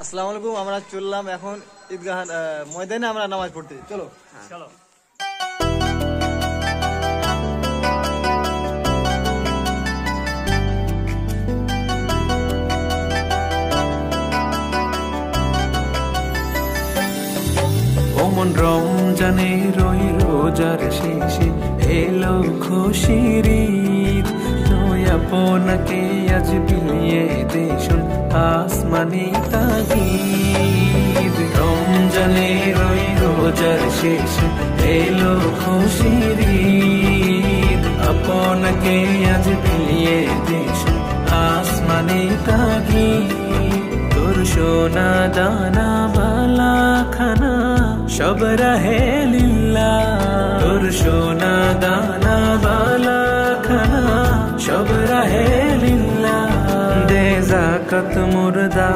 আসসালামু আলাইকুম। আমরা চললাম এখন ঈদগাহ ময়দানে আমরা নামাজ পড়তে। চলো চলো। ওমন রমজানের ওই রোজার শেষে এলো খুশির ঈদ, নয় আপনাকে আজ বিলিয়ে দেশুন আসমানি তাগিদ। রমজানের ওই রোজার শেষে এলো খুশির ঈদ, আপনাকে আজ বিলিয়ে দেশুন আসমানি তাগিদ। তোর সোনা দানা বালা খানা সব রহে লিল্লাহ, তোর সোনা দানা বালা খানা সব রহে লিল্লাহ। দে যাকাত মুর্দা